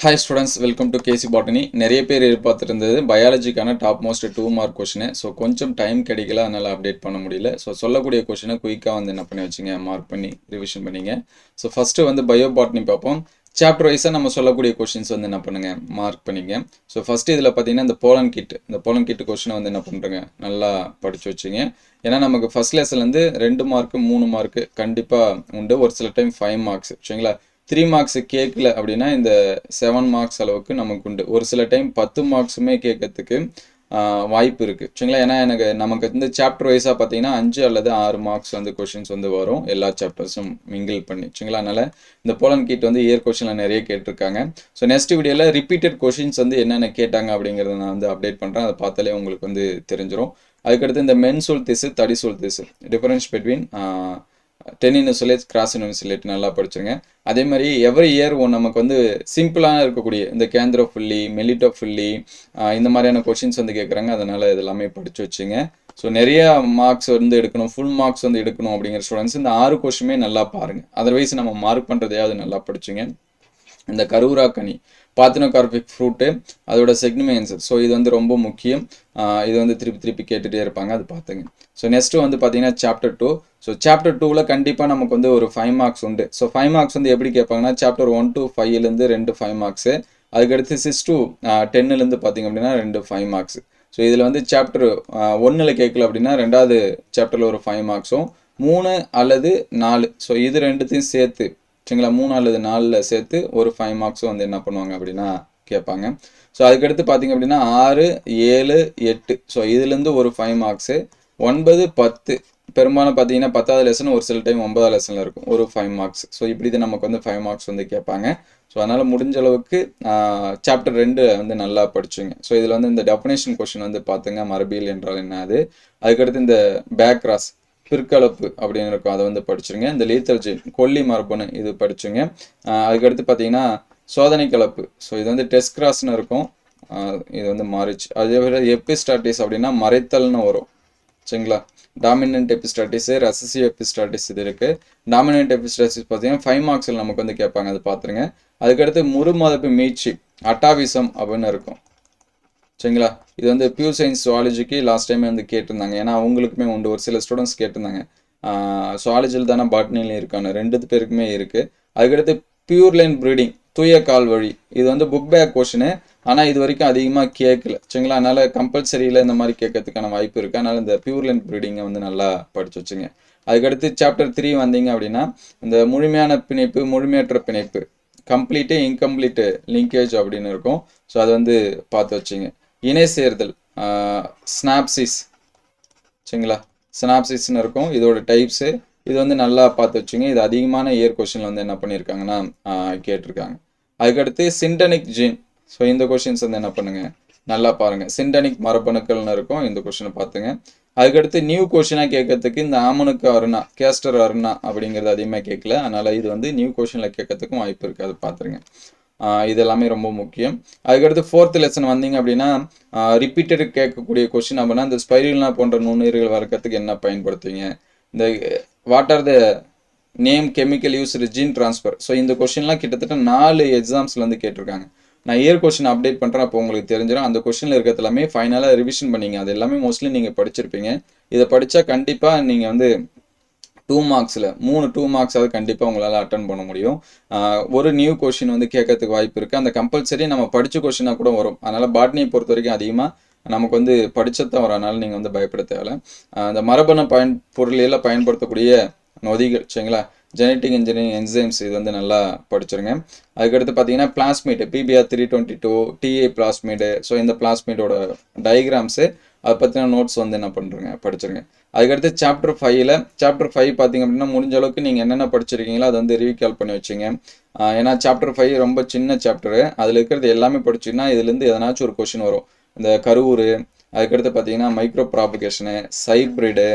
Hi students, welcome to KC Botany. நிறைய பேர் எதிர்பார்த்திருந்தது பயாலஜிக்கான top most 2 mark question. So கொஞ்சம் டைம் கிடைக்கல, அதனால் அப்டேட் பண்ண முடியல. ஸோ சொல்லக்கூடிய கொஸ்டினை குயிக்காக வந்து என்ன பண்ணி வச்சுங்க, மார்க் பண்ணி ரிவிஷன் பண்ணிங்க. ஸோ ஃபஸ்ட்டு வந்து பயோ பாட்னி பார்ப்போம். சாப்டர் வைஸாக நம்ம சொல்லக்கூடிய கொஸ்டின்ஸ் வந்து என்ன பண்ணுங்கள், மார்க் பண்ணிங்க. ஸோ ஃபஸ்ட்டு இதில் பார்த்தீங்கன்னா இந்த போலன் கிட் கொஸ்டினை வந்து என்ன பண்ணுறங்க, நல்லா படித்து வச்சுங்க. ஏன்னா நமக்கு ஃபஸ்ட் லெசன்லேருந்து 2 மார்க்கு 3 மார்க்கு கண்டிப்பாக உண்டு. ஒரு சில டைம் 5 மார்க்ஸ் சரிங்களா. 3 மார்க்ஸ் கேட்கல அப்படின்னா இந்த 7 மார்க்ஸ் அளவுக்கு நமக்கு உண்டு. ஒரு சில டைம் 10 மார்க்ஸுமே கேட்கறதுக்கு வாய்ப்பு இருக்குது சரிங்களா. ஏன்னா நமக்கு வந்து சாப்டர் வைஸாக பார்த்தீங்கன்னா 5 அல்லது 6 மார்க்ஸ் வந்து கொஷின்ஸ் வந்து வரும், எல்லா சாப்டர்ஸும் மிங்கிள் பண்ணி சரிங்களா. அதனால் இந்த போலன் கிட் வந்து இயர் கொஷினில் நிறைய கேட்டிருக்காங்க. ஸோ நெக்ஸ்ட் வீடியோவில் ரிப்பீட்டட் கொஷின்ஸ் வந்து என்னென்ன கேட்டாங்க அப்படிங்கிறத நான் வந்து அப்டேட் பண்ணுறேன். அதை பார்த்தாலே உங்களுக்கு வந்து தெரிஞ்சிடும். அதுக்கடுத்து இந்த மென்சூல் திசு தடிசூல் திசு டிஃபரன்ஸ் பிட்வீன் டென்னினோசிலேட் கிராசினோசிலேட் நல்லா படிச்சுங்க. அதே மாதிரி எவ்ரி இயர் நமக்கு வந்து சிம்பிளான இருக்கக்கூடிய இந்த கேந்திரோஃபில்லி மெலிட்டோஃபில்லி இந்த மாதிரியான கொஷின்ஸ் வந்து கேட்குறாங்க. அதனால் இதெல்லாமே படித்து வச்சுங்க. ஸோ நிறைய மார்க்ஸ் வந்து எடுக்கணும், ஃபுல் மார்க்ஸ் வந்து எடுக்கணும் அப்படிங்கிற ஸ்டூடெண்ட்ஸ் இந்த 6 கொஷினுமே நல்லா பாருங்கள். அதர்வைஸ் நம்ம மார்க் பண்ணுறதையாவது நல்லா படிச்சுங்க. இந்த கருவுரா கனி பாத்தினோகார்பிக் ஃப்ரூட்டு அதோட செக்மென்ட்ஸ். ஸோ இது வந்து ரொம்ப முக்கியம். இது வந்து திருப்பி கேட்டுகிட்டே இருப்பாங்க, அது பார்த்துங்க. ஸோ நெக்ஸ்ட்டு வந்து பார்த்தீங்கன்னா சாப்டர் 2. ஸோ சாப்டர் 2ல் கண்டிப்பாக நமக்கு வந்து ஒரு 5 மார்க்ஸ் உண்டு. ஸோ 5 மார்க்ஸ் வந்து எப்படி கேட்பாங்கன்னா சாப்டர் 1 to 5லேருந்து 2 5 மார்க்ஸு, அதுக்கடுத்து 6 to 10லேருந்து பார்த்திங்க அப்படின்னா 2 5 மார்க்ஸ். ஸோ இதில் வந்து சாப்டர் 1ல் கேட்கல அப்படின்னா 2வது சாப்டரில் ஒரு 5 மார்க்ஸும் 3 அல்லது 4. ஸோ இது ரெண்டுத்தையும் சேர்த்து சரிங்களா, 3 அல்லது 4ல் சேர்த்து ஒரு 5 மார்க்ஸும் வந்து என்ன பண்ணுவாங்க அப்படின்னா கேட்பாங்க. ஸோ அதுக்கடுத்து பார்த்திங்க அப்படின்னா 6 7 8. ஸோ இதுலேருந்து ஒரு 5 மார்க்ஸு 9 10. பெரும்பாலும் பார்த்தீங்கன்னா 10வது லெசன் ஒரு சில டைம் 9வது லெசனில் இருக்கும் ஒரு 5 மார்க்ஸ். ஸோ இப்படி தான் நமக்கு வந்து 5 மார்க்ஸ் வந்து கேட்பாங்க. ஸோ அதனால் முடிஞ்ச அளவுக்கு சாப்டர் 2 வந்து நல்லா படிச்சுங்க. ஸோ இதில் வந்து இந்த டெஃபினேஷன் கொஸ்டின் வந்து பார்த்துங்க, மரபியல் என்றால் என்ன அது. அதுக்கடுத்து இந்த பேக்ராஸ் பிற்கலப்பு அப்படின்னு இருக்கும், அதை வந்து படிச்சுருங்க. இந்த லீத்தல் ஜீன் கொல்லி மரபணு இது படிச்சுங்க. அதுக்கடுத்து பார்த்தீங்கன்னா சோதனை கலப்பு. ஸோ இது வந்து டெஸ்ட் கிராஸ்னு இருக்கும், இது வந்து மாறிச்சு. அதே போல் எபிஸ்டாட்டிஸ் அப்படின்னா மறைத்தல்னு வரும் சரிங்களா. டாமினன்ட் எபிஸ்டாட்டிஸ் ரெசசிவ் எபிஸ்டாட்டிஸ் இது இருக்குது. டாமினன்ட் எபிஸ்டாட்டிஸ் பார்த்தீங்கன்னா 5 மார்க்ஸில் நமக்கு வந்து கேட்பாங்க, அது பார்த்துருங்க. அதுக்கடுத்து முறுமதப்பு மீட்சி அட்டாவிசம் அப்படின்னு இருக்கும் சரிங்களா. இது வந்து பியூர் சயின்ஸ் ஜுவாலஜிக்கு லாஸ்ட் டைம் வந்து கேட்டிருந்தாங்க. ஏன்னா அவங்களுக்குமே உண்டு, ஒரு சில ஸ்டூடெண்ட்ஸ் கேட்டிருந்தாங்க ஜுவாலஜியில் தானே பாட்னிலையும் இருக்கான்னு, 2 பேருக்குமே இருக்குது. அதுக்கடுத்து பியூர் லைன் ப்ரீடிங் தூய கால் வழி, இது வந்து புக் பேக் கொஷினு. ஆனால் இது வரைக்கும் அதிகமாக கேட்கல சரிங்களா. அதனால் கம்பல்சரியில் இந்த மாதிரி கேட்கறதுக்கான வாய்ப்பு இருக்குது. அதனால் இந்த பியூர் லைன் ப்ரீடிங்கை வந்து நல்லா படித்து வச்சுங்க. அதுக்கடுத்து சாப்டர் 3 வந்தீங்க அப்படின்னா இந்த முழுமையான பிணைப்பு முழுமையற்ற பிணைப்பு கம்ப்ளீட்டு இன்கம்ப்ளீட்டு லிங்கேஜ் அப்படின்னு இருக்கும். ஸோ அதை வந்து பார்த்து வச்சுங்க. இணை சேர்தல் ஸ்னாப்சிஸ் சரிங்களா, ஸ்னாப்சிஸ்ன்னு இருக்கும், இதோட டைப்ஸு. இது வந்து நல்லா பார்த்து வச்சுங்க. இது அதிகமான இயர் கொஷினில் வந்து என்ன பண்ணியிருக்காங்கன்னா கேட்டிருக்காங்க. அதுக்கடுத்து சிண்டனிக் ஜீன். ஸோ இந்த கொஷின்ஸ் வந்து என்ன பண்ணுங்கள், நல்லா பாருங்கள். சிண்டனிக் மரபணுக்கள்னு இருக்கும், இந்த கொஷினை பார்த்துங்க. அதுக்கடுத்து நியூ கொஷினாக கேட்கறதுக்கு இந்த ஆமனுக்கு அருணா கேஸ்டர் அருணா அப்படிங்கிறது அதிகமாக கேட்கல. அதனால் இது வந்து நியூ கொஷினில் கேட்கறதுக்கும் வாய்ப்பு இருக்குது, அது பார்த்துருங்க. இது எல்லாமே ரொம்ப முக்கியம். அதுக்கடுத்து 4th லெசன் வந்தீங்க அப்படின்னா ரிப்பீட்டட் கேட்கக்கூடிய கொஸ்டின் அப்படின்னா இந்த ஸ்பைருலினா போன்ற நுண்ணுயிர்கள் வளர்க்கறதுக்கு என்ன பயன்படுத்துவீங்க, இந்த what are the name chemical used gene transfer. So இந்த கொஸ்டின்லாம் கிட்டத்தட்ட 4 எக்ஸாம்ஸில் வந்து கேட்டிருக்காங்க. நான் இயர் கொஸ்டின் அப்டேட் பண்ணுறேன், அப்போ உங்களுக்கு தெரிஞ்சிடும். அந்த கொஸ்டினில் இருக்கிறது எல்லாமே ஃபைனலாக ரிவிஷன் பண்ணிங்க. அது எல்லாமே மோஸ்ட்லி நீங்கள் படிச்சிருப்பீங்க. இதை படித்தா கண்டிப்பாக நீங்கள் வந்து 2 மார்க்ஸில் 2 மார்க்ஸாவது கண்டிப்பாக உங்களால் அட்டன் பண்ண முடியும். ஒரு நியூ கொஷின் வந்து கேட்கறதுக்கு வாய்ப்பு இருக்குது. அந்த கம்பல்சரி நம்ம படித்த கொஷினாக கூட வரும். அதனால் பாட்னியை பொறுத்த வரைக்கும் அதிகமாக நமக்கு வந்து படிச்சதான் வரும். அதனால் நீங்கள் வந்து பயப்பட தேவை. இந்த மரபணு பொருளில் பயன்படுத்தக்கூடிய நொதிகள் சரிங்களா, ஜெனட்டிக் இன்ஜினியரிங் என்சைம்ஸ், இது வந்து நல்லா படிச்சிருங்க. அதுக்கடுத்து பார்த்தீங்கன்னா பிளாஸ்மிட் PBR 322 TA பிளாஸ்மிடு. ஸோ இந்த பிளாஸ்மிடோட டயக்ராம்ஸு அதை பற்றின நோட்ஸ் வந்து என்ன பண்ணுறேங்க, படிச்சிருங்க. அதுக்கடுத்து சாப்டர் 5 பார்த்தீங்க அப்படின்னா முடிஞ்ச அளவுக்கு நீங்கள் என்னென்ன படிச்சிருக்கீங்களோ அதை வந்து ரீகால் பண்ணி வச்சுங்க. ஏன்னா சாப்டர் 5 ரொம்ப சின்ன சாப்டரு, அதில் இருக்கிறது எல்லாமே படிச்சிங்கன்னா இதுலேருந்து எதனாச்சும் ஒரு கொஷின் வரும். இந்த கருவுரு, அதுக்கடுத்து பார்த்தீங்கன்னா மைக்ரோ ப்ராபகேஷனு, சைப்ரிடு,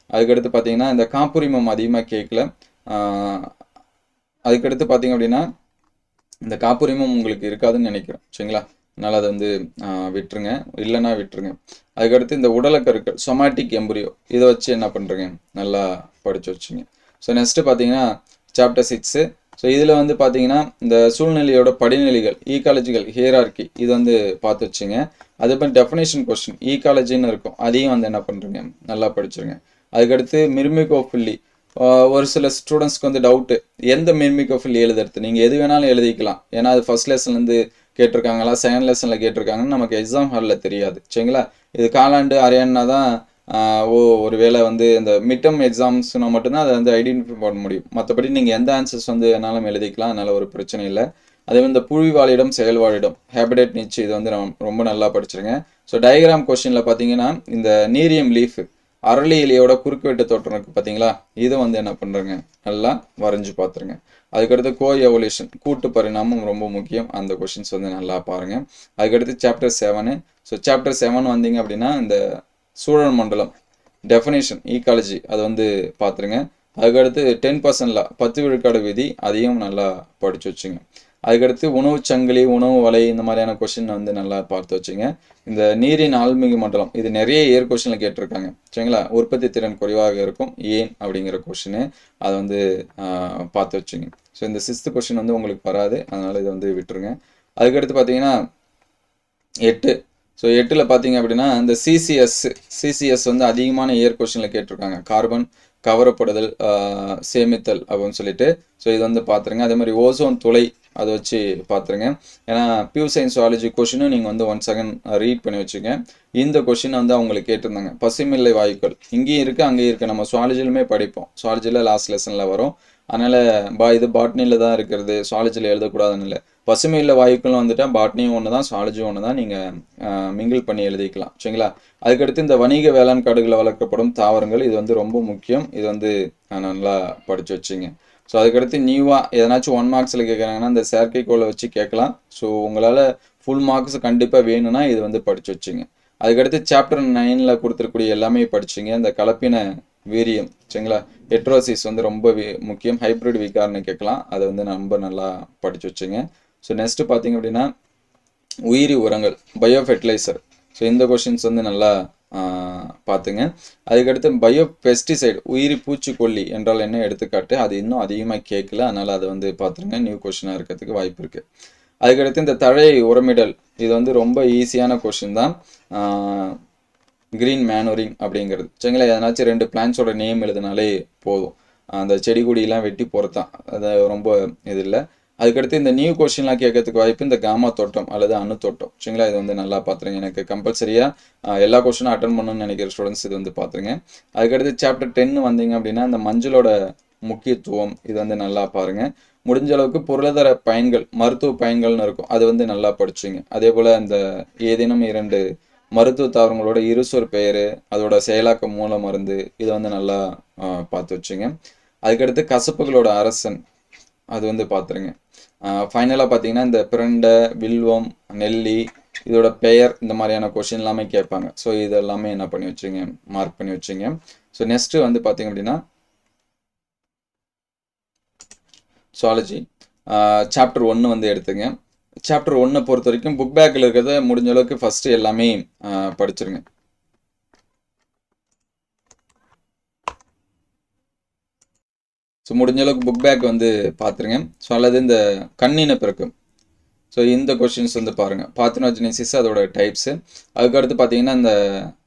அதுக்கடுத்து பார்த்தீங்கன்னா இந்த காப்புரிமம் அதிகமாக கேட்கல. அதுக்கடுத்து பார்த்தீங்க அப்படின்னா இந்த காப்புரிமம் உங்களுக்கு இருக்காதுன்னு நினைக்கிறேன் சரிங்களா. அதனால் அதை வந்து விட்டுருங்க, இல்லைன்னா விட்டுருங்க. அதுக்கடுத்து இந்த உடலக்கருக்கள் சொமாட்டிக் எம்பரியோ, இதை வச்சு என்ன பண்ணுறீங்க, நல்லா படித்து வச்சுங்க. ஸோ நெக்ஸ்ட்டு பார்த்தீங்கன்னா சாப்டர் 6 ஸோ இதில் வந்து பார்த்தீங்கன்னா இந்த சூழ்நிலையோட படிநிலைகள் ஈகாலஜிக்கல் ஹியரார்கி இது வந்து பார்த்து வச்சுங்க. அதுக்கப்புறம் டெஃபினேஷன் கொஸ்டின் ஈகாலஜின்னு இருக்கும், அதையும் வந்து என்ன பண்ணுறீங்க நல்லா படிச்சுருங்க. அதுக்கடுத்து மிர்மிகோஃபில்லி ஒரு சில ஸ்டூடெண்ட்ஸ்க்கு வந்து டவுட்டு எந்த மிர்மிகோஃபில்லி எழுதுறது, நீங்கள் எது வேணாலும் எழுதிக்கலாம். ஏன்னா அது ஃபர்ஸ்ட் லெசன்லேருந்து கேட்டிருக்காங்களா செகண்ட் லெசனில் கேட்டிருக்காங்கன்னு நமக்கு எக்ஸாம் ஹாலில் தெரியாது சரிங்களா. இது காலாண்டு அரையாண்டுனா தான் ஒரு வேளை வந்து இந்த மிட்டம் எக்ஸாம்ஸ்னா மட்டும்தான் அதை வந்து ஐடென்டிஃபை பண்ண முடியும். மற்றபடி நீங்கள் எந்த ஆன்சர்ஸ் வந்து என்னாலும் எழுதிக்கலாம், அதனால் ஒரு பிரச்சனை இல்லை. அதே மாதிரி இந்த புவிவாழிடம் செயல்வாழிடம் ஹேபிடேட் நிச்சு இது வந்து ரொம்ப நல்லா படிச்சிருங்க. ஸோ டயக்ராம் கொஸ்டினில் பார்த்தீங்கன்னா இந்த நீரியம் லீஃப் அரளி இலையோட குறுக்குவெட்டு தோற்றம் இருக்குது பார்த்தீங்களா, இதை வந்து என்ன பண்ணுறங்க நல்லா வரைஞ்சி பார்த்துருங்க. அதுக்கடுத்து கோ எவல்யூஷன் கூட்டு பரிணாமம் ரொம்ப முக்கியம், அந்த கொஷின்ஸ் வந்து நல்லா பாருங்கள். அதுக்கடுத்து சாப்டர் 7. ஸோ சாப்டர் 7 வந்தீங்க அப்படின்னா இந்த சூழல் மண்டலம் டெஃபினேஷன் ஈகாலஜி அது வந்து பார்த்துருங்க. அதுக்கடுத்து 10% 10 விழுக்காடு விதி அதையும் நல்லா படித்து வச்சுங்க. அதுக்கடுத்து உணவு சங்கிலி உணவு வலை இந்த மாதிரியான கொஷின் வந்து நல்லா பார்த்து வச்சுங்க. இந்த நீரின் ஆழ்மிகு மண்டலம் இது நிறைய இயர் கொஷினில் கேட்டிருக்காங்க சரிங்களா. உற்பத்தி திறன் குறைவாக இருக்கும் ஏன் அப்படிங்கிற கொஷினு அதை வந்து பார்த்து வச்சுங்க. ஸோ இந்த 6th கொஷின் வந்து உங்களுக்கு வராது, அதனால் இதை வந்து விட்டுருங்க. அதுக்கடுத்து பார்த்தீங்கன்னா 8. ஸோ 8ல் பார்த்தீங்க அப்படின்னா இந்த சிசிஎஸ் வந்து அதிகமான இயர் கொஷினில் கேட்டிருக்காங்க. கார்பன் கவரப்படுதல் சேமித்தல் அப்படின்னு சொல்லிட்டு. ஸோ இது வந்து பார்த்துருங்க. அதே மாதிரி ஓசோன் துளை அதை வச்சு பார்த்துருங்க. ஏன்னா பியூ சயின்ஸ் சுவாலஜி கொஷினும் நீங்கள் வந்து 1 செகண்ட் ரீட் பண்ணி வச்சுங்க. இந்த கொஷின் வந்து அவங்களுக்கு கேட்டிருந்தாங்க. பசுமில்லை வாயுக்கள் இங்கேயும் இருக்குது அங்கேயும் இருக்குது, நம்ம சுவாலஜிலுமே படிப்போம், சுவாலஜியில் லாஸ்ட் லெசனில் வரும். அதனால் இது பாட்னியில் தான் இருக்கிறது, சுவாலஜியில் எழுதக்கூடாதுன்னு இல்லை. பசுமையில் வாயுக்களும் வந்துட்டால் பாட்னியும் ஒன்று தான் சுவாலஜியும் ஒன்று தான், நீங்கள் மிங்கிள் பண்ணி எழுதிக்கலாம் சரிங்களா. அதுக்கடுத்து இந்த வணிக வேளாண் காடுகளில் வளர்க்கப்படும் தாவரங்கள் இது வந்து ரொம்ப முக்கியம், இது வந்து நல்லா படித்து வச்சுங்க. ஸோ அதுக்கடுத்து நியூவாக எதனாச்சும் 1 மார்க்ஸில் கேட்குறாங்கன்னா இந்த செயற்கைக்கோளை வச்சு கேட்கலாம். ஸோ உங்களால் ஃபுல் மார்க்ஸ் கண்டிப்பாக வேணும்னா இது வந்து படித்து வச்சுங்க. அதுக்கடுத்து சாப்டர் 9ல் கொடுத்துருக்கூடிய எல்லாமே படிச்சுங்க. இந்த கலப்பின வீரியம் சரிங்களா, ஹெட்ரோசிஸ் வந்து ரொம்ப முக்கியம், ஹைப்ரிட் விகார்னு கேட்கலாம், அதை வந்து ரொம்ப நல்லா படித்து வச்சுங்க. ஸோ நெக்ஸ்ட்டு பார்த்தீங்க அப்படின்னா உயிரி உரங்கள் பயோ ஃபெர்டிலைசர். ஸோ இந்த கொஷின்ஸ் வந்து நல்லா பார்த்துங்க. அதுக்கடுத்து பயோ பெஸ்டிசைடு உயிரி பூச்சிக்கொல்லி என்றால் என்ன எடுத்துக்காட்டு, அது இன்னும் அதிகமாக கேட்கல, அதனால் அதை வந்து பார்த்துருங்க, நியூ கொஷினாக இருக்கிறதுக்கு வாய்ப்பு இருக்குது. அதுக்கடுத்து இந்த தழை உரமிடல் இது வந்து ரொம்ப ஈஸியான கொஷின் தான். கிரீன் மேனூரிங் அப்படிங்கிறது சரிங்களா. எதனாச்சும் 2 பிளான்ஸோட நேம் எழுதினாலே போதும், அந்த செடி கொடியெல்லாம் வெட்டி போகிறதான், அது ரொம்ப இது இல்லை. அதுக்கடுத்து இந்த நியூ கொஸ்டின்லாம் கேட்கறதுக்கு வாய்ப்பு இந்த காமா தோட்டம் அல்லது அணு தோட்டம் சரிங்களா. இது வந்து நல்லா பார்த்துருங்க. எனக்கு கம்பல்சரியாக எல்லா கொஸ்டினும் அட்டன் பண்ணணும்னு நினைக்கிற ஸ்டூடெண்ட்ஸ் இது வந்து பார்த்துருங்க. அதுக்கடுத்து சாப்டர் 10 வந்தீங்க அப்படின்னா இந்த மஞ்சளோட முக்கியத்துவம் இது வந்து நல்லா பாருங்கள். முடிஞ்ச அளவுக்கு பொருளாதார பயன்கள் மருத்துவ பயன்கள்னு இருக்கும், அது வந்து நல்லா படிச்சுங்க. அதே போல் இந்த ஏதேனும் 2 மருத்துவ தாவரங்களோட இருசொற் பெயர் அதோட செயலாக்க மூல மருந்து இதை வந்து நல்லா பார்த்து வச்சுங்க. அதுக்கடுத்து கசப்புகளோட அரசன் அது வந்து பார்த்துருங்க. ஃபைனலாக பார்த்தீங்கன்னா இந்த பிரண்டை வில்வம் நெல்லி இதோட பெயர் இந்த மாதிரியான கொஷின் எல்லாமே கேட்பாங்க. ஸோ இது எல்லாமே என்ன பண்ணி வச்சுங்க மார்க் பண்ணி வச்சுங்க. ஸோ நெக்ஸ்ட்டு வந்து பார்த்தீங்க அப்படின்னா சுவாலஜி சாப்டர் 1 வந்து எடுத்துங்க. சாப்டர் 1 பொறுத்த வரைக்கும் புக் பேக்கில் இருக்கிறத முடிஞ்ச அளவுக்கு ஃபஸ்ட்டு எல்லாமே படிச்சிருங்க. ஸோ முடிஞ்ச அளவுக்கு புக் பேக் வந்து பார்த்துருங்க. ஸோ அல்லது இந்த கண்ணின பெருக்கம், ஸோ இந்த கொஷின்ஸ் வந்து பாருங்கள். பார்த்தினோஜெனிசிஸ் அதோட டைப்ஸு. அதுக்கடுத்து பார்த்தீங்கன்னா இந்த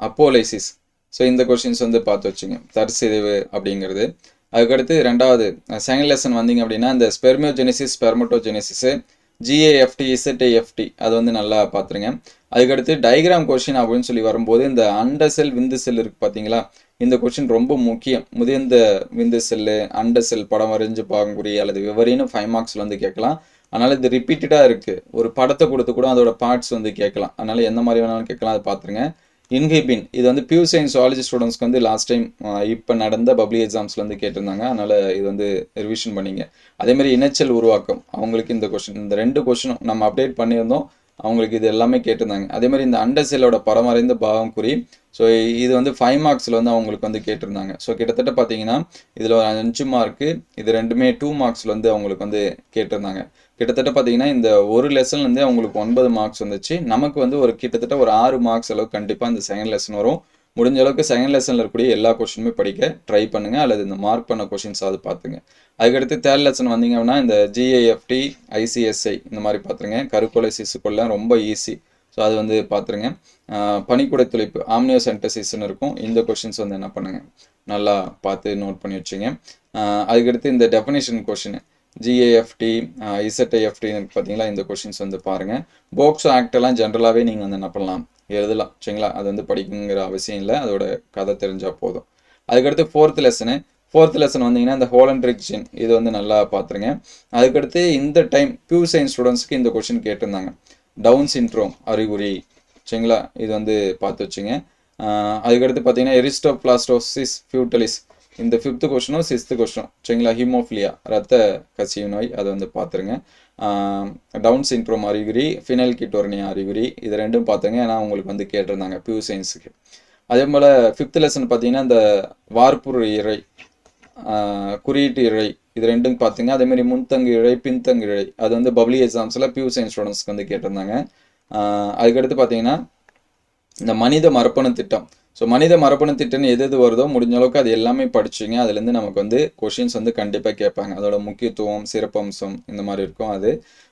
அப்போலைசிஸ், ஸோ இந்த கொஷின்ஸ் வந்து பார்த்து வச்சுங்க, தற்சிதைவு அப்படிங்கிறது. அதுக்கடுத்து 2வது செகண்ட் லெசன் வந்தீங்க அப்படின்னா இந்த ஸ்பெர்மியோஜெனிசிஸ் ஸ்பெர்மட்டோஜெனிசிஸு GAFT ZAFT அது வந்து நல்லா பார்த்துருங்க. அதுக்கடுத்து டயக்ராம் கொஷின் அப்படின்னு சொல்லி வரும்போது இந்த அண்ட செல் விந்து செல் இருக்குது பார்த்தீங்களா, இந்த கொஷின் ரொம்ப முக்கியம். முதிர்ந்த விந்து செல்லு அண்ட செல் படம் வரைஞ்சு பார்க்கக்கூடிய அல்லது விவரின்னு 5 மார்க்ஸில் வந்து கேட்கலாம். அதனால் இது ரிப்பீட்டடாக இருக்குது, ஒரு படத்தை கொடுத்து கூட அதோட பார்ட்ஸ் வந்து கேட்கலாம், அதனால் எந்த மாதிரி வேணாலும் கேட்கலாம், அதை பார்த்துருங்க. இன்ஹிபின் இது வந்து பியூ சயின்ஸ் சுவாலஜி ஸ்டூடெண்ட்ஸ்க்கு வந்து லாஸ்ட் டைம் இப்போ நடந்த பப்ளி எக்ஸாம்ஸில் வந்து கேட்டிருந்தாங்க, அதனால் இது வந்து ரிவிஷன் பண்ணிங்க. அதேமாதிரி இனச்சல் உருவாக்கம் அவங்களுக்கு இந்த கொஷின், இந்த 2 கொஷினும் நம்ம அப்டேட் பண்ணியிருந்தோம், அவங்களுக்கு இது எல்லாமே கேட்டிருந்தாங்க. அதே மாதிரி இந்த அண்ட செல்லோட பரமறைந்த பாவம் குறி, ஸோ இது வந்து 5 மார்க்ஸில் வந்து அவங்களுக்கு வந்து கேட்டிருந்தாங்க. ஸோ கிட்டத்தட்ட பார்த்தீங்கன்னா இதில் ஒரு 5 மார்க்கு, இது 2மே 2 மார்க்ஸில் வந்து அவங்களுக்கு வந்து கேட்டிருந்தாங்க. கிட்டத்தட்ட பார்த்தீங்கன்னா இந்த ஒரு லெசன்லேருந்தே அவங்களுக்கு 9 மார்க்ஸ் வந்துச்சு. நமக்கு வந்து ஒரு கிட்டத்தட்ட ஒரு 6 மார்க்ஸ் அளவு கண்டிப்பாக இந்த செகண்ட் லெசன் வரும். முடிஞ்ச அளவுக்கு செகண்ட் லெசனில் இருக்கக்கூடிய எல்லா கொஷினுமே படிக்க ட்ரை பண்ணுங்கள், அல்லது இந்த மார்க் பண்ண கொஷின்ஸ் அது பார்த்துங்க. அதுக்கடுத்து தேர்ட் லெசன் வந்தீங்க அப்படின்னா இந்த ஜிஏஎஃப்டி, ஐசிஎஸ்ஐ இந்த மாதிரி பார்த்துருங்க. கருக்கொலை சிசுக்கொலை ரொம்ப ஈஸி, ஸோ அது வந்து பார்த்துருங்க. பனிக்குடை துளைப்பு ஆம்னியோசென்டசிஸ்ன்னு இருக்கும். இந்த கொஷின்ஸ் வந்து என்ன பண்ணுங்கள், நல்லா பார்த்து நோட் பண்ணி வச்சுங்க. அதுக்கடுத்து இந்த டெஃபினேஷன் கொஷின் ஜிஏஎஃப்டி, இசட்ஐஎஃப்டி பார்த்தீங்களா, இந்த கொஷின்ஸ் வந்து பாருங்கள். போக்சோ ஆக்டெல்லாம் ஜென்ரலாகவே நீங்கள் வந்து என்ன பண்ணலாம், எழுதலாம். சரிங்களா, அது வந்து படிக்குங்கிற அவசியம் இல்லை, அதோட கதை தெரிஞ்சால் போதும். அதுக்கடுத்து ஃபோர்த் லெசன் வந்தீங்கன்னா இந்த ஹோலண்ட்ரிக் ஜீன் இது வந்து நல்லா பார்த்துருங்க. அதுக்கடுத்து இந்த டைம் பியூ சயின்ஸ் ஸ்டூடெண்ட்ஸ்க்கு இந்த கொஷின் கேட்டிருந்தாங்க, டவுன் சிண்ட்ரோம் அறிகுறி. சரிங்களா, இது வந்து பார்த்து வச்சுங்க. அதுக்கடுத்து பார்த்தீங்கன்னா எரிஸ்டோபிளாஸ்டோசிஸ் ஃபியூட்டலிஸ், இந்த 5th கொஷனும் 6th கொஷனும். சரிங்களா, ஹீமோஃபிலியா ரத்த கசிவு நோய், அதை வந்து பார்த்துருங்க. டவுன் சிண்ட்ரோம் அறிகுறி, ஃபினைல் கீட்டோர்னியா அறிகுறி, இது ரெண்டும் பார்த்துங்க, ஏன்னா உங்களுக்கு வந்து கேட்டிருந்தாங்க பியூ சயின்ஸுக்கு. அதே போல் 5th லெசன் பார்த்தீங்கன்னா இந்த வார்ப்புரு இழை, குறியீட்டு இழை, இது ரெண்டும் பார்த்துங்க. அதேமாதிரி முன்தங்கு இழை, பின்தங்கு இழை, அது வந்து பப்ளி எக்ஸாம்ஸில் பியூ சயின்ஸ் ஸ்டூடெண்ட்ஸ்க்கு வந்து கேட்டிருந்தாங்க. அதுக்கடுத்து பார்த்தீங்கன்னா இந்த மனித மரபணு திட்டம். ஸோ மனித மரபணு திட்டம்னு எது வருதோ முடிஞ்ச அளவுக்கு அது எல்லாமே படிச்சுங்க. அதுலேருந்து நமக்கு வந்து கொஷின்ஸ் வந்து கண்டிப்பாக கேட்பாங்க. அதோட முக்கியத்துவம், சிறப்பம்சம் இந்த மாதிரி இருக்கும் அது.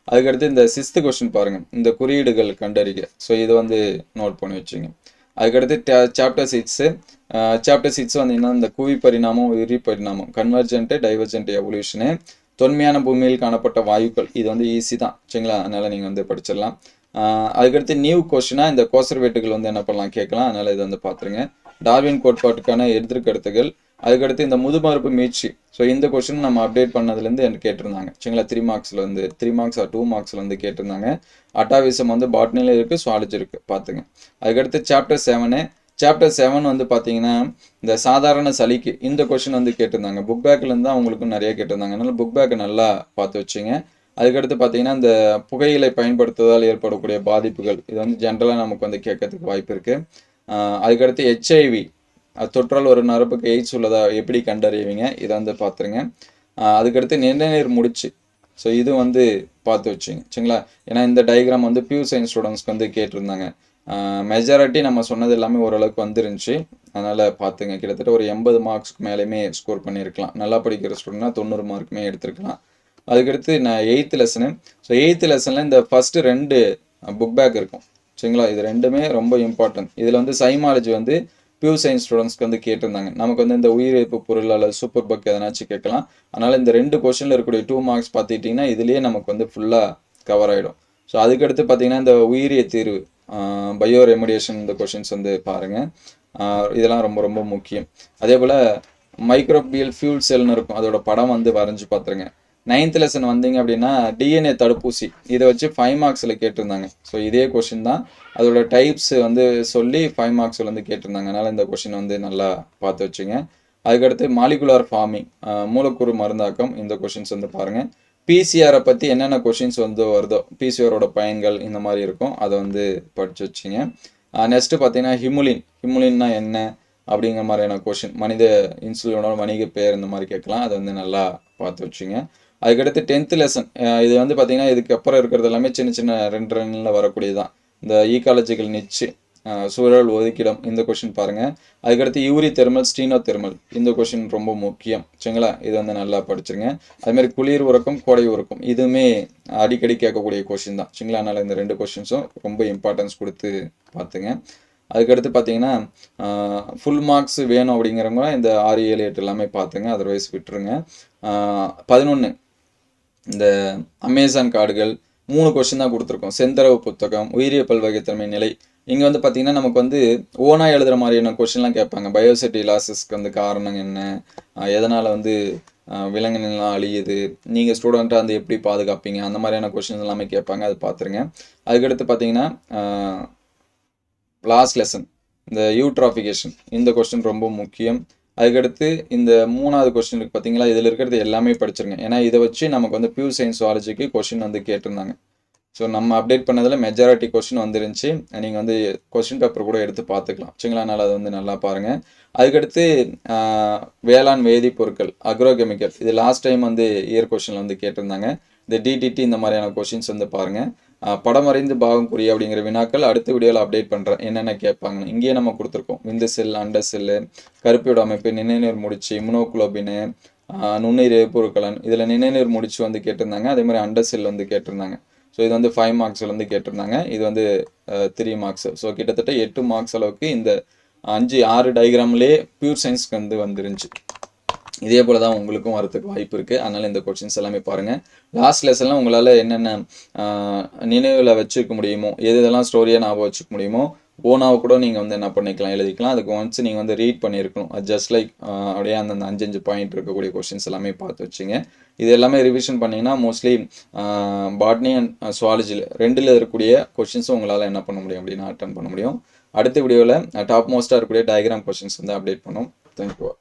அதுக்கடுத்து இந்த 6th கொஷின் பாருங்கள், இந்த குறியீடுகள் கண்டறிக. ஸோ இதை வந்து நோட் பண்ணி வச்சுங்க. அதுக்கடுத்து சாப்டர் 6 வந்தீங்கன்னா இந்த குவி பரிணாமம், உயிரி பரிணாமம், கன்வர்ஜென்ட்டு, டைவர்ஜென்ட் எவல்யூஷனு, தொன்மையான பூமியில் காணப்பட்ட வாயுக்கள், இது வந்து ஈஸி தான். சரிங்களா, அதனால் நீங்கள் வந்து படிச்சிடலாம். அதுக்கடுத்து நியூ கொஸ்டினாக இந்த கோசர்வேட்டுகள் வந்து என்ன பண்ணலாம் கேட்கலாம், அதனால் இது வந்து பார்த்துருங்க. டார்வின் கோட்பாட்டுக்கான எதிர்கருத்துகள். அதுக்கடுத்து இந்த முதுமரபு மீட்சி. ஸோ இந்த கொஸ்டின் நம்ம அப்டேட் பண்ணதுலேருந்து எனக்கு கேட்டிருந்தாங்க. சரிங்களா, 3 மார்க்ஸில் வந்து 3 மார்க்ஸ் ஆர் 2 மார்க்ஸில் வந்து கேட்டிருந்தாங்க. அட்டாவிசம் வந்து பாட்னியில் இருக்குது, சுவாலஜி இருக்குது, பார்த்துங்க. அதுக்கடுத்து சாப்டர் 7 வந்து பார்த்தீங்கன்னா இந்த சாதாரண சளிக்கு இந்த கொஸ்டின் வந்து கேட்டிருந்தாங்க. புக் பேக்லேருந்து தான் அவங்களுக்கும் நிறைய கேட்டிருந்தாங்க, அதனால் புக் பேக்கை நல்லா பார்த்து வச்சுங்க. அதுக்கடுத்து பார்த்தீங்கன்னா இந்த புகையிலை பயன்படுத்துவதால் ஏற்படக்கூடிய பாதிப்புகள், இது வந்து ஜென்ரலாக நமக்கு வந்து கேட்கறதுக்கு வாய்ப்பு இருக்குது. அதுக்கடுத்து HIV, தொற்றால் ஒரு நரம்புக்கு எய்ட்ஸ் உள்ளதா எப்படி கண்டறிவீங்க, இதை வந்து பார்த்துருங்க. அதுக்கடுத்து நிணநீர் முடிச்சு, ஸோ இது வந்து பார்த்து வச்சுங்க. சரிங்களா, ஏன்னா இந்த டயக்ராம் வந்து பியூ சயின்ஸ் ஸ்டூடெண்ட்ஸ்க்கு வந்து கேட்டிருந்தாங்க. மெஜாரிட்டி நம்ம சொன்னது எல்லாமே ஓரளவுக்கு வந்துருந்துச்சு, அதனால் பார்த்துங்க. கிட்டத்தட்ட ஒரு 80 மார்க்ஸ்க்கு மேலேயுமே ஸ்கோர் பண்ணியிருக்கலாம். நல்லா படிக்கிற ஸ்டூடெண்ட்னா 90 மார்க்குமே எடுத்துருக்கலாம். அதுக்கடுத்து நான் 8th லெசனு. ஸோ 8th லெசனில் இந்த ஃபஸ்ட்டு 2 புக் பேக் இருக்கும். சரிங்களா, இது ரெண்டுமே ரொம்ப இம்பார்ட்டன்ட். இதில் வந்து சைமாலஜி வந்து பியூ சயின்ஸ் ஸ்டூடெண்ட்ஸ்க்கு வந்து கேட்டிருந்தாங்க. நமக்கு வந்து இந்த உயிரிழப்பு பொருள் அல்லது சூப்பர் பக் எதனாச்சும் கேட்கலாம். அதனால் இந்த 2 கொஷனில் இருக்கக்கூடிய 2 மார்க்ஸ் பார்த்துக்கிட்டிங்கன்னா இதுலேயே நமக்கு வந்து ஃபுல்லாக கவர் ஆகிடும். ஸோ அதுக்கடுத்து பார்த்தீங்கன்னா இந்த உயிரிய தீர்வு, பயோ ரெமடியேஷன், இந்த கொஷின்ஸ் வந்து பாருங்கள். இதெல்லாம் ரொம்ப ரொம்ப முக்கியம். அதே போல் மைக்ரோபியல் ஃபியூல் செல்னு இருக்கும், அதோட படம் வந்து வரைஞ்சி பார்த்துருங்க. 9th லெசன் வந்தீங்க அப்படின்னா டிஎன்ஏ தடுப்பூசி, இதை வச்சு 5 மார்க்ஸில் கேட்டிருந்தாங்க. ஸோ இதே கொஷின் தான், அதோட டைப்ஸ் வந்து சொல்லி 5 மார்க்ஸில் வந்து கேட்டிருந்தாங்க. அதனால் இந்த கொஷின் வந்து நல்லா பார்த்து வச்சுங்க. அதுக்கடுத்து மாலிகுலார் ஃபார்மிங், மூலக்கூறு மருந்தாக்கம், இந்த கொஷின்ஸ் வந்து பாருங்கள். பிசிஆரை பற்றி என்னென்ன கொஷின்ஸ் வந்து வருதோ, பிசிஆரோட பயன்கள் இந்த மாதிரி இருக்கும், அதை வந்து படித்து வச்சுங்க. நெக்ஸ்ட்டு பார்த்தீங்கன்னா ஹிமுலின்னா என்ன அப்படிங்கிற மாதிரியான கொஷின், மனித இன்சுலினோட வணிக பெயர் இந்த மாதிரி கேட்கலாம், அதை வந்து நல்லா பார்த்து வச்சுங்க. அதுக்கடுத்து 10th லெசன், இது வந்து பார்த்தீங்கன்னா இதுக்கு அப்புறம் இருக்கிறது எல்லாமே சின்ன சின்ன 2 ரன்னில் வரக்கூடியதான். இந்த ஈகாலஜிக்கல் நிச்சு, சூழல் ஒதுக்கிடம், இந்த கொஷின் பாருங்கள். அதுக்கடுத்து யூரி தெர்மல், ஸ்டீனோ தெர்மல், இந்த கொஷின் ரொம்ப முக்கியம். சரிங்களா, இது வந்து நல்லா படிச்சுருங்க. அதுமாதிரி குளிர் உறக்கம், கோடை உறக்கம், இதுவுமே அடிக்கடி கேட்கக்கூடிய கொஷின் தான். சரிங்களா, அதனால் இந்த 2 கொஷின்ஸும் ரொம்ப இம்பார்ட்டன்ஸ் கொடுத்து பார்த்துங்க. அதுக்கடுத்து பார்த்தீங்கன்னா ஃபுல் மார்க்ஸ் வேணும் அப்படிங்கிறவங்க இந்த 6, 7, 8 எல்லாமே பார்த்துங்க, அதர்வைஸ் விட்டுருங்க. 11 இந்த அமேசான் காடுகள் 3 கொஸ்டின் தான் கொடுத்துருக்கோம். செந்தரவு புத்தகம், உயிரிய பல்வகைத்தன்மை நிலை, இங்கே வந்து பார்த்தீங்கன்னா நமக்கு வந்து ஓனாக எழுதுகிற மாதிரியான கொஸ்டின்லாம் கேட்பாங்க. பயோசிட்டி லாஸஸ்க்கு வந்து காரணம் என்ன, எதனால் வந்து விலங்கினெல்லாம் அழியுது, நீங்கள் ஸ்டூடெண்ட்டாக வந்து எப்படி பாதுகாப்பீங்க, அந்த மாதிரியான கொஸ்டின்ஸ் எல்லாமே கேட்பாங்க, அது பார்த்துருங்க. அதுக்கடுத்து பார்த்தீங்கன்னா லாஸ்ட் லெசன் இந்த யூட்ராஃபிகேஷன், இந்த கொஸ்டின் ரொம்ப முக்கியம். அதுக்கடுத்து இந்த 3வது கொஸ்டின் இருக்குது பார்த்தீங்களா, இதில் இருக்கிறது எல்லாமே படிச்சிருங்க. ஏன்னா இதை வச்சு நமக்கு வந்து பியூ சயின்ஸ் சுவாலஜிக்கு கொஸ்டின் வந்து கேட்டிருந்தாங்க. ஸோ நம்ம அப்டேட் பண்ணதில் மெஜாரிட்டி கொஸ்டின் வந்துருந்துச்சு. நீங்கள் வந்து கொஸ்டின் பேப்பர் கூட எடுத்து பார்த்துக்கலாம். சரிங்களா, அதனால் அதை வந்து நல்லா பாருங்கள். அதுக்கடுத்து வேளாண் வேதிப்பொருட்கள், அக்ரோகெமிக்கல், இது லாஸ்ட் டைம் வந்து இயர் கொஸ்டினில் வந்து கேட்டிருந்தாங்க. இந்த டிடிடி இந்த மாதிரியான கொஷின்ஸ் வந்து பாருங்கள். படமறிந்து பாகம் குறி அப்படிங்கிற வினாக்கள் அடுத்த வீடியோவில் அப்டேட் பண்ணுறேன் என்னென்ன கேட்பாங்கன்னு. இங்கேயே நம்ம கொடுத்துருக்கோம். விந்து செல், அண்ட செல்லு, கருப்பியோட அமைப்பு, நிணநீர் முடிச்சு, இம்யூனோகுளோபின், நுண்ணுயிர் பொருட்களன். இதில் நிணநீர் முடிச்சு வந்து கேட்டிருந்தாங்க. அதே மாதிரி அண்ட செல் வந்து கேட்டிருந்தாங்க. ஸோ இது வந்து 5 மார்க்ஸில் வந்து கேட்டிருந்தாங்க. இது வந்து 3 மார்க்ஸ். ஸோ கிட்டத்தட்ட 8 மார்க்ஸ் அளவுக்கு இந்த 6 டயக்ராம்லேயே பியூர் சயின்ஸ்க்கு வந்து வந்துருந்துச்சு. இதே போல் தான் உங்களுக்கும் வரதுக்கு வாய்ப்பு இருக்குது. அதனால் இந்த கொஷின்ஸ் எல்லாமே பாருங்கள். லாஸ்ட் லெசனில் உங்களால் என்னென்ன நினைவில் வச்சுக்க முடியுமோ, எதெல்லாம் ஸ்டோரியாக ஞாபகம் வச்சுக்க முடியுமோ, ஓனாக கூட நீங்கள் வந்து என்ன பண்ணிக்கலாம், எழுதிக்கலாம். அதுக்கு ஒன்ஸ் நீங்கள் வந்து ரீட் பண்ணியிருக்கணும். அது ஜஸ்ட் லைக் அப்படியே அந்த 5 பாயிண்ட் இருக்கக்கூடிய கொஷின்ஸ் எல்லாமே பார்த்து வச்சுங்க. இது எல்லாமே ரிவிஷன் பண்ணிங்கன்னா மோஸ்ட்லி பாட்னி அண்ட் சுவாலஜியில் ரெண்டில் இருக்கக்கூடிய கொஷின்ஸும் உங்களால் என்ன பண்ண முடியும் அப்படின்னா அட்டன் பண்ண முடியும். அடுத்த வீடியோவில் டாப் மோஸ்ட்டாக இருக்கக்கூடிய டயக்ராம் கொஷின்ஸ் வந்து அப்டேட் பண்ணோம். தேங்க்யூ.